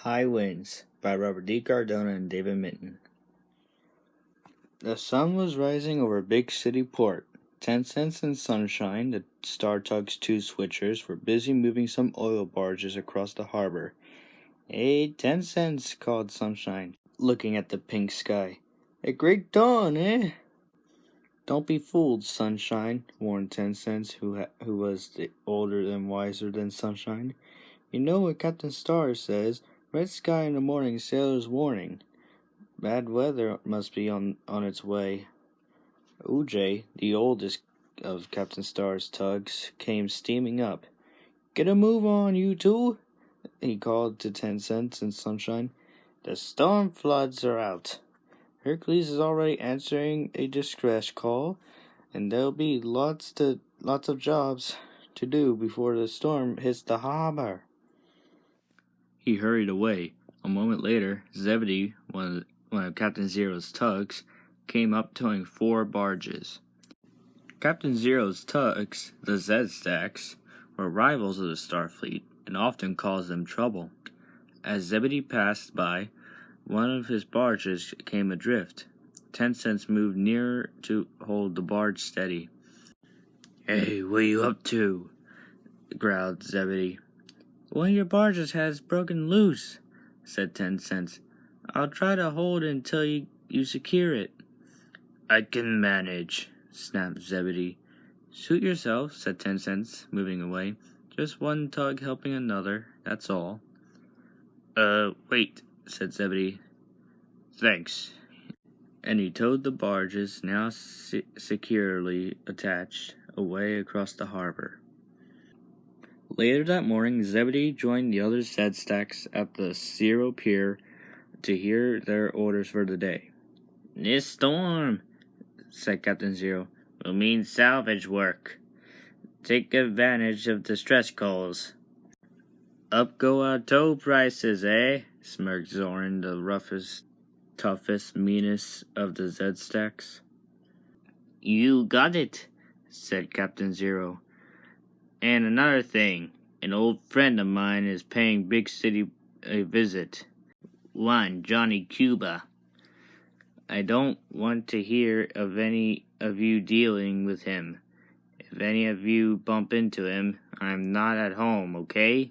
High Winds by Robert D. Cardona and David Minton. The sun was rising over Big City Port. 10 Cents and Sunshine, the Star Tugs 2 switchers, were busy moving some oil barges across the harbor. "Hey, 10 Cents, called Sunshine, looking at the pink sky. "A great dawn, eh?" "Don't be fooled, Sunshine," warned 10 Cents, who was older and wiser than Sunshine. "You know what Captain Star says, red sky in the morning, sailor's warning. Bad weather must be on its way." OJ, the oldest of Captain Star's tugs, came steaming up. "Get a move on, you two," he called to 10 Cents and Sunshine. "The storm floods are out. Hercules is already answering a distress call, and there'll be lots of jobs to do before the storm hits the harbor." He hurried away. A moment later, Zebedee, one of Captain Zero's tugs, came up towing 4 barges. Captain Zero's tugs, the Z-Stacks, were rivals of the Starfleet and often caused them trouble. As Zebedee passed by, one of his barges came adrift. 10 Cents moved nearer to hold the barge steady. "Hey, what are you up to?" growled Zebedee. "One of your barges has broken loose," said 10 Cents. "I'll try to hold it until you secure it." "I can manage," snapped Zebedee. "Suit yourself," said 10 Cents, moving away. "Just one tug helping another, that's all." Wait," said Zebedee. "Thanks." And he towed the barges, now securely attached, away across the harbor. Later that morning, Zebedee joined the other Z-Stacks at the Zero Pier to hear their orders for the day. "This storm," said Captain Zero, "will mean salvage work. Take advantage of distress calls." "Up go our tow prices, eh?" smirked Zoran, the roughest, toughest, meanest of the Z-Stacks. "You got it," said Captain Zero. "And another thing, an old friend of mine is paying Big City a visit. One Johnny Cuba. I don't want to hear of any of you dealing with him. If any of you bump into him, I'm not at home, okay?"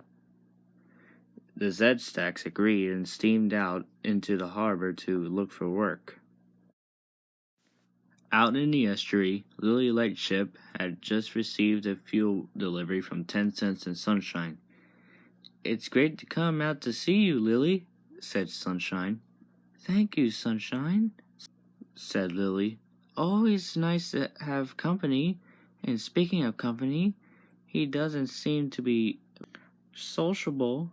The Z-Stacks agreed and steamed out into the harbor to look for work. Out in the estuary, Lily Lightship had just received a fuel delivery from 10 Cents and Sunshine. "It's great to come out to see you, Lily," said Sunshine. "Thank you, Sunshine," said Lily. "Always nice to have company. And speaking of company, he doesn't seem to be sociable."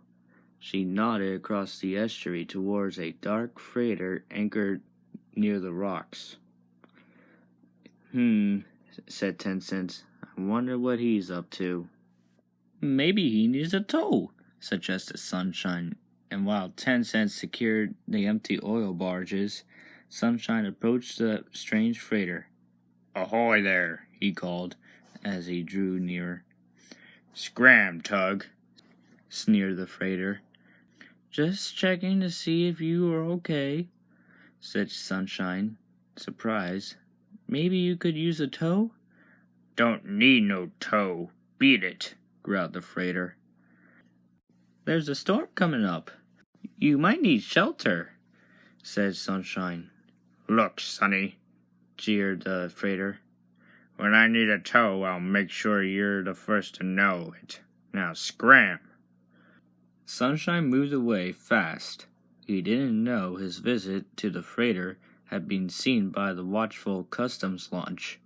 She nodded across the estuary towards a dark freighter anchored near the rocks. Said 10 Cents. "I wonder what he's up to." "Maybe he needs a tow," suggested Sunshine, and while 10 Cents secured the empty oil barges, Sunshine approached the strange freighter. "Ahoy there," he called as he drew near. "Scram, tug," sneered the freighter. "Just checking to see if you are okay," said Sunshine, surprised. "Maybe you could use a tow?" "Don't need no tow. Beat it," growled the freighter. "There's a storm coming up. You might need shelter," said Sunshine. "Look, Sonny," jeered the freighter. "When I need a tow, I'll make sure you're the first to know it. Now scram." Sunshine moved away fast. He didn't know his visit to the freighter had been seen by the watchful customs launch,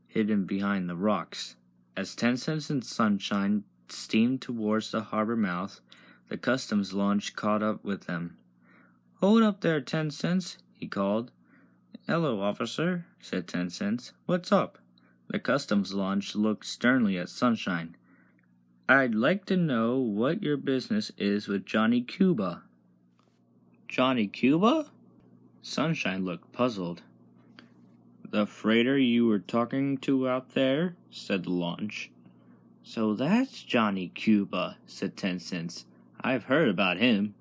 hidden behind the rocks. As 10 Cents and Sunshine steamed towards the harbor mouth, the customs launch caught up with them. "Hold up there, 10 Cents," he called. "Hello, officer," said 10 Cents. "What's up?" The customs launch looked sternly at Sunshine. "I'd like to know what your business is with Johnny Cuba." "Johnny Cuba?" Sunshine looked puzzled. "The freighter you were talking to out there," said the launch. "So that's Johnny Cuba," said 10 Cents. "I've heard about him."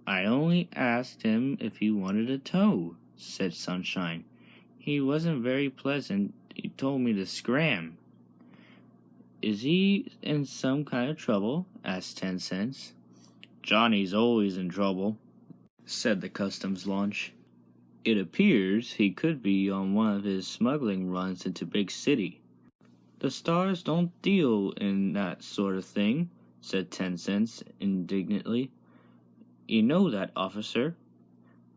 I only asked him if he wanted a tow, said Sunshine. He wasn't very pleasant. He told me to scram. Is he in some kind of trouble? Asked 10 Cents. Johnny's always in trouble, said the customs launch. It appears he could be on one of his smuggling runs into Big City. The stars don't deal in that sort of thing, said 10 Cents indignantly. You know that, officer.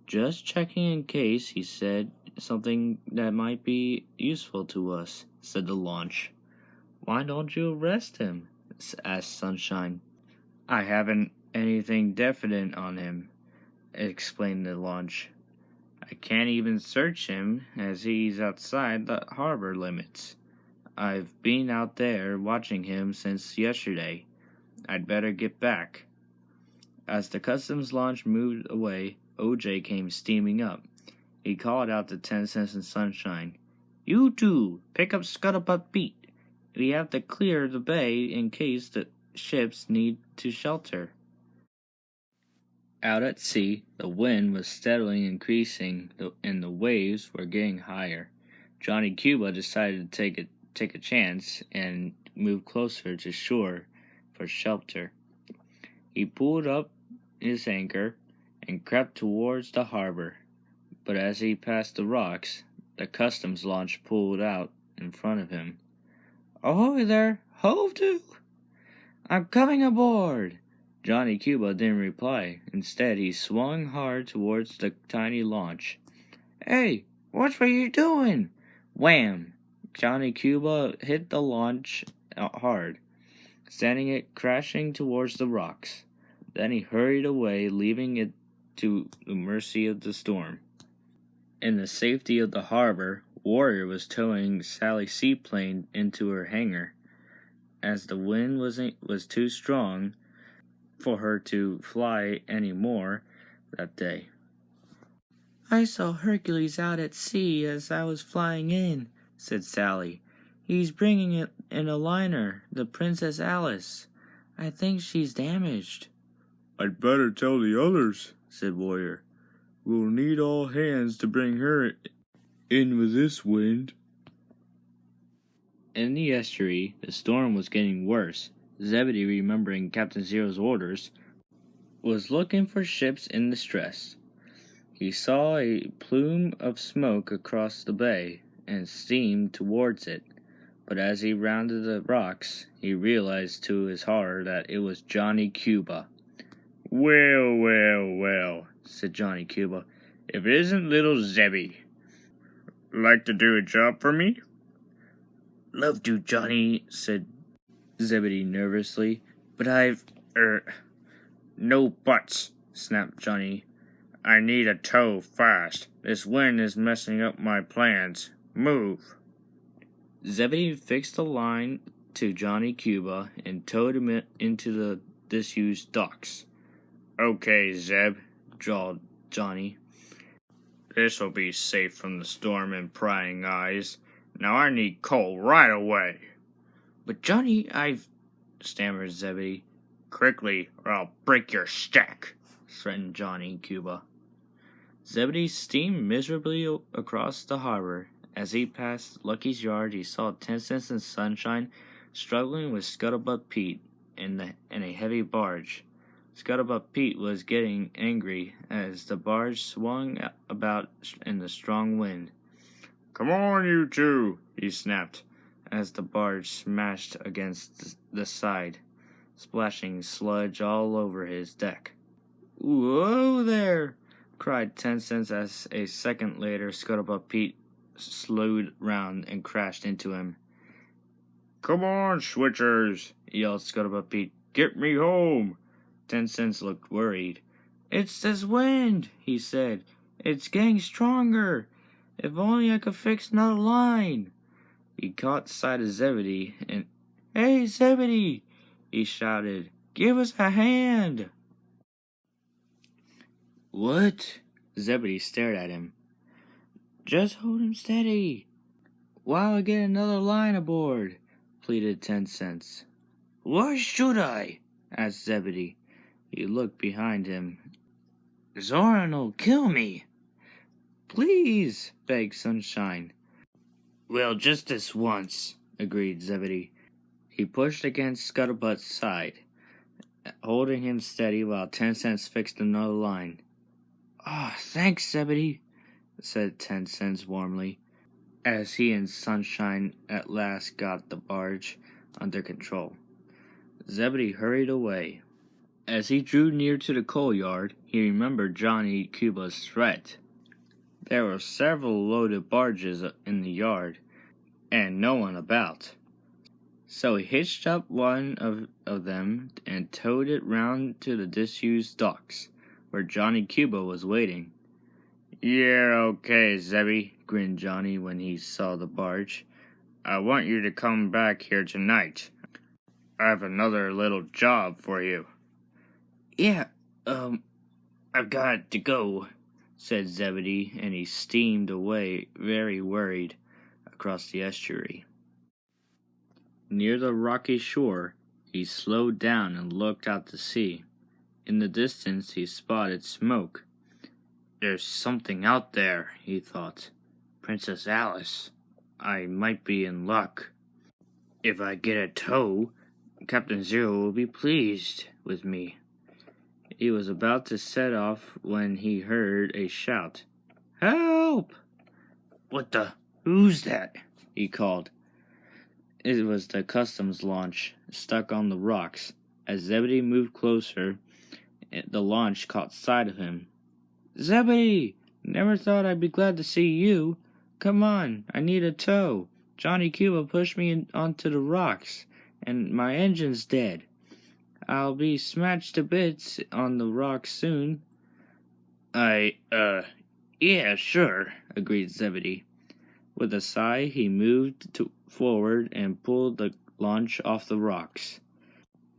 Just checking in case he said something that might be useful to us, said the launch. Why don't you arrest him? Asked Sunshine. I haven't anything definite on him, explained the launch. I can't even search him as he's outside the harbor limits. I've been out there watching him since yesterday. I'd better get back. As the customs launch moved away, OJ came steaming up. He called out to 10 Cents and Sunshine. You two, pick up Scuttlebutt Pete. We have to clear the bay in case the ships need to shelter. Out at sea, the wind was steadily increasing and the waves were getting higher. Johnny Cuba decided to take a chance and move closer to shore for shelter. He pulled up his anchor and crept towards the harbor, but as he passed the rocks, the customs launch pulled out in front of him. Ahoy there, hove to! I'm coming aboard! Johnny Cuba didn't reply. Instead, he swung hard towards the tiny launch. Hey, what were you doing? Wham! Johnny Cuba hit the launch hard, sending it crashing towards the rocks. Then he hurried away, leaving it to the mercy of the storm. In the safety of the harbor, Warrior was towing Sally's seaplane into her hangar, as the wind was too strong for her to fly any more that day. I saw Hercules out at sea as I was flying in, said Sally. He's bringing it in a liner, the Princess Alice. I think she's damaged. I'd better tell the others, said Warrior. We'll need all hands to bring her in with this wind. In the estuary, the storm was getting worse. Zebedee, remembering Captain Zero's orders, was looking for ships in distress. He saw a plume of smoke across the bay and steamed towards it, but as he rounded the rocks, he realized to his horror that it was Johnny Cuba. Well, well, well, said Johnny Cuba, if it isn't little Zebby. Like to do a job for me? Love to, Johnny, said Zebedee nervously, but no buts, snapped Johnny. I need a tow fast. This wind is messing up my plans. Move. Zebedee fixed the line to Johnny Cuba and towed him into the disused docks. Okay, Zeb, drawled Johnny. This'll be safe from the storm and prying eyes. Now I need coal right away. But Johnny, stammered Zebedee. Quickly, or I'll break your stack, threatened Johnny Cuba. Zebedee steamed miserably across the harbor. As he passed Lucky's yard, he saw 10 Cents and Sunshine struggling with Scuttlebutt Pete in a heavy barge. Scuttlebutt Pete was getting angry as the barge swung about in the strong wind. Come on, you two, he snapped, as the barge smashed against the side, splashing sludge all over his deck. Whoa there, cried 10 Cents as a second later Scuttlebutt Pete slowed round and crashed into him. Come on, switchers, yelled Scuttlebutt Pete. Get me home. 10 Cents looked worried. It's this wind, he said. It's getting stronger. If only I could fix another line. He caught sight of Zebedee and, Hey, Zebedee, he shouted. Give us a hand. What? Zebedee stared at him. Just hold him steady while I get another line aboard, pleaded 10 Cents. Why should I? Asked Zebedee. He looked behind him Zoran'll kill me. Please, begged Sunshine. Well, just this once, agreed Zebedee. He pushed against Scuttlebutt's side, holding him steady while 10 Cents fixed another line. Ah, thanks, Zebedee, said 10 Cents warmly, as he and Sunshine at last got the barge under control. Zebedee hurried away. As he drew near to the coal yard, he remembered Johnny Cuba's threat. There were several loaded barges in the yard, and no one about. So he hitched up one of them and towed it round to the disused docks, where Johnny Cuba was waiting. "Yeah, okay, Zebby," grinned Johnny when he saw the barge. "I want you to come back here tonight. I've another little job for you." "Yeah, I've got to go," said Zebedee, and he steamed away, very worried, across the estuary. Near the rocky shore, he slowed down and looked out to sea. In the distance, he spotted smoke. "There's something out there," he thought. "Princess Alice. I might be in luck. If I get a tow, Captain Zero will be pleased with me." He was about to set off when he heard a shout. "Help!" "What the? Who's that?" he called. It was the customs launch, stuck on the rocks. As Zebedee moved closer, the launch caught sight of him. "Zebedee! Never thought I'd be glad to see you. Come on, I need a tow. Johnny Cuba pushed me onto the rocks, and my engine's dead. I'll be smashed to bits on the rocks soon." Yeah, sure," agreed Zebedee. With a sigh, he moved forward and pulled the launch off the rocks,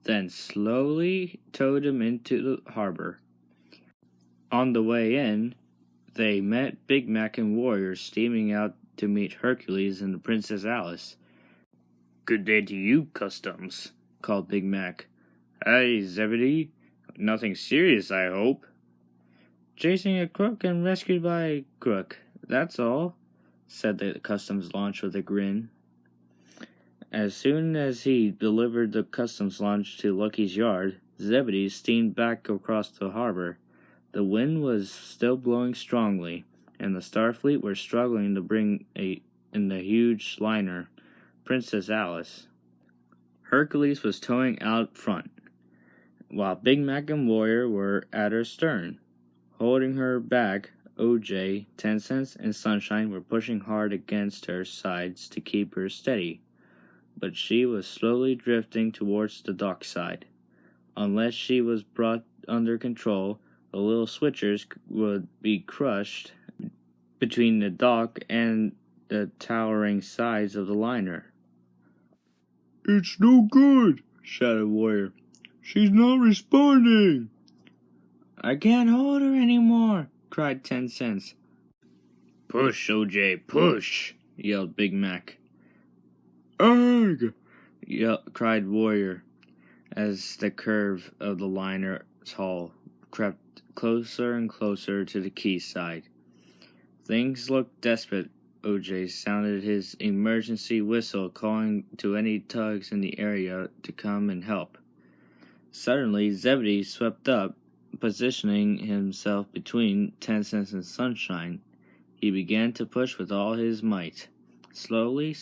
then slowly towed him into the harbor. On the way in, they met Big Mac and Warrior steaming out to meet Hercules and the Princess Alice. "Good day to you, Customs," called Big Mac. "Hey, Zebedee. Nothing serious, I hope?" "Chasing a crook and rescued by a crook, that's all," said the customs launch with a grin. As soon as he delivered the customs launch to Lucky's yard, Zebedee steamed back across the harbor. The wind was still blowing strongly, and the Starfleet were struggling to bring in the huge liner, Princess Alice. Hercules was towing out front, while Big Mac and Warrior were at her stern. Holding her back, OJ, 10 Cents, and Sunshine were pushing hard against her sides to keep her steady, but she was slowly drifting towards the dock side. Unless she was brought under control, the little switchers would be crushed between the dock and the towering sides of the liner. "It's no good," shouted Warrior. "She's not responding." "I can't hold her anymore," cried 10 Cents. "Push, OJ, push," yelled Big Mac. "Ugh!" cried Warrior, as the curve of the liner's hull crept closer and closer to the quayside. Things looked desperate. OJ sounded his emergency whistle, calling to any tugs in the area to come and help. Suddenly, Zebedee swept up, positioning himself between 10 Cents and Sunshine. He began to push with all his might. Slowly,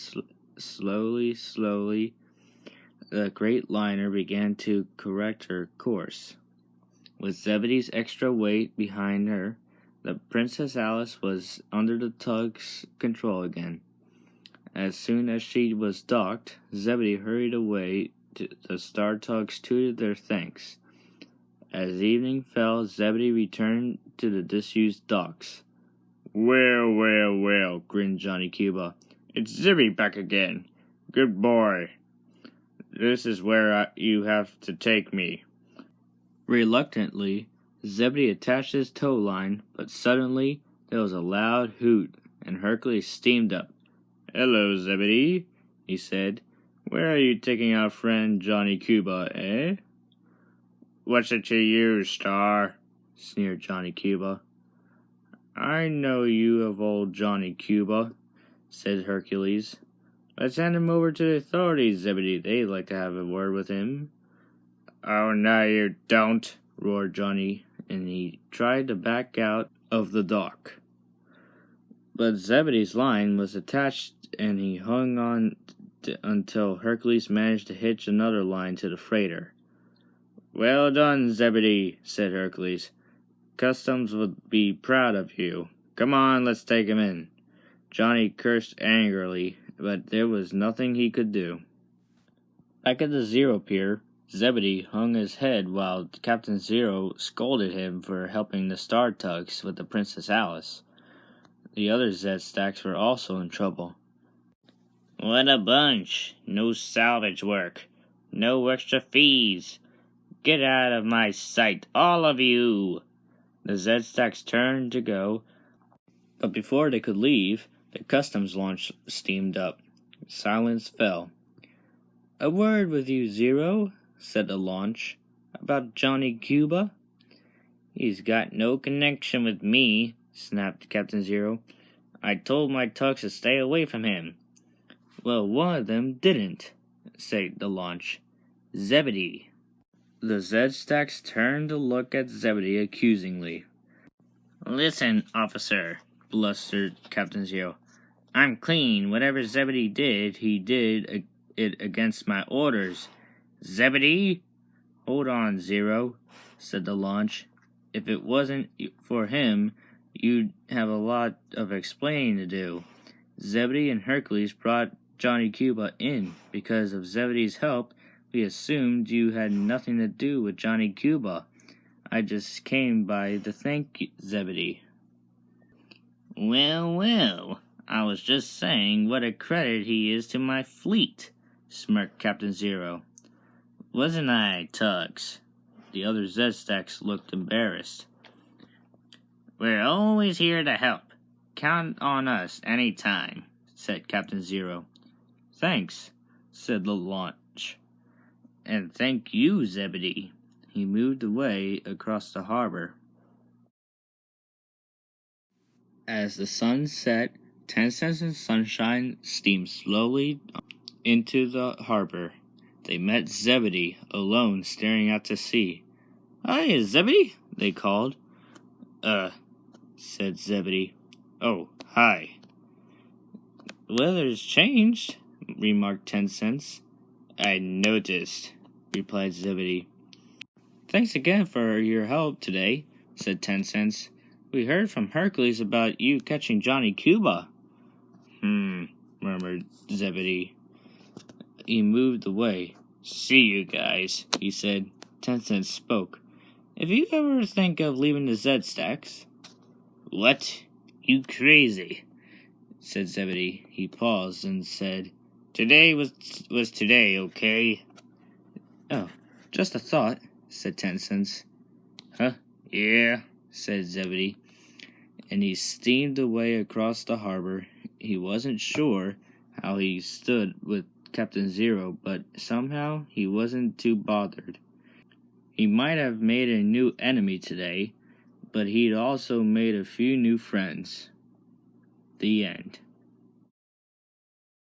the great liner began to correct her course. With Zebedee's extra weight behind her, the Princess Alice was under the tug's control again. As soon as she was docked, Zebedee hurried away. The star tugs tooted their thanks. As evening fell, Zebedee returned to the disused docks. Well, grinned Johnny Cuba. "It's Zebby back again. Good boy. This is where you have to take me." Reluctantly, Zebedee attached his tow line, but suddenly there was a loud hoot, and Hercules steamed up. "Hello, Zebedee," he said. "Where are you taking our friend Johnny Cuba, eh?" "What's it to you, Star?" sneered Johnny Cuba. I know you of old Johnny Cuba, said Hercules. Let's hand him over to the authorities, Zebedee. They'd like to have a word with him. Oh, no, you don't, roared Johnny, and he tried to back out of the dock. But Zebedee's line was attached, and he hung on until Hercules managed to hitch another line to the freighter. Well done, Zebedee, said Hercules. Customs would be proud of you. Come on, let's take him in. Johnny cursed angrily, but there was nothing he could do. Back at the Zero Pier, Zebedee hung his head while Captain Zero scolded him for helping the Star Tugs with the Princess Alice. The other Zed-Stacks were also in trouble. What a bunch! No salvage work. No extra fees. Get out of my sight, all of you! The Zed-Stacks turned to go, but before they could leave, the customs launch steamed up. Silence fell. A word with you, Zero, said the launch. About Johnny Cuba? He's got no connection with me, snapped Captain Zero. I told my tugs to stay away from him. Well, one of them didn't, said the launch. Zebedee. The Zed-Stacks turned to look at Zebedee accusingly. Listen, officer, blustered Captain Zero. I'm clean. Whatever Zebedee did, he did it against my orders. Zebedee? Hold on, Zero, said the launch. If it wasn't for him, you'd have a lot of explaining to do. Zebedee and Hercules brought Johnny Cuba in. Because of Zebedee's help, we assumed you had nothing to do with Johnny Cuba. I just came by to thank you, Zebedee. Well, I was just saying what a credit he is to my fleet, smirked Captain Zero. Wasn't I, Tugs? The other Zed-Stacks looked embarrassed. We're always here to help. Count on us any time, said Captain Zero. Thanks, said the launch. And thank you, Zebedee. He moved away across the harbor. As the sun set, 10 Cents and Sunshine steamed slowly into the harbor. They met Zebedee, alone, staring out to sea. Hi, Zebedee, they called. Said Zebedee. Oh, hi. The weather's changed, remarked 10 Cents. I noticed, replied Zebedee. Thanks again for your help today, said 10 Cents. We heard from Hercules about you catching Johnny Cuba. Murmured Zebedee. He moved away. See you guys, he said. 10 Cents spoke. If you ever think of leaving the Zed-Stacks... What? You crazy, said Zebedee. He paused and said, Today was today, okay? Oh, just a thought, said 10 Cents. Huh? Yeah, said Zebedee. And he steamed away across the harbor. He wasn't sure how he stood with Captain Zero, but somehow he wasn't too bothered. He might have made a new enemy today, but he'd also made a few new friends. The end.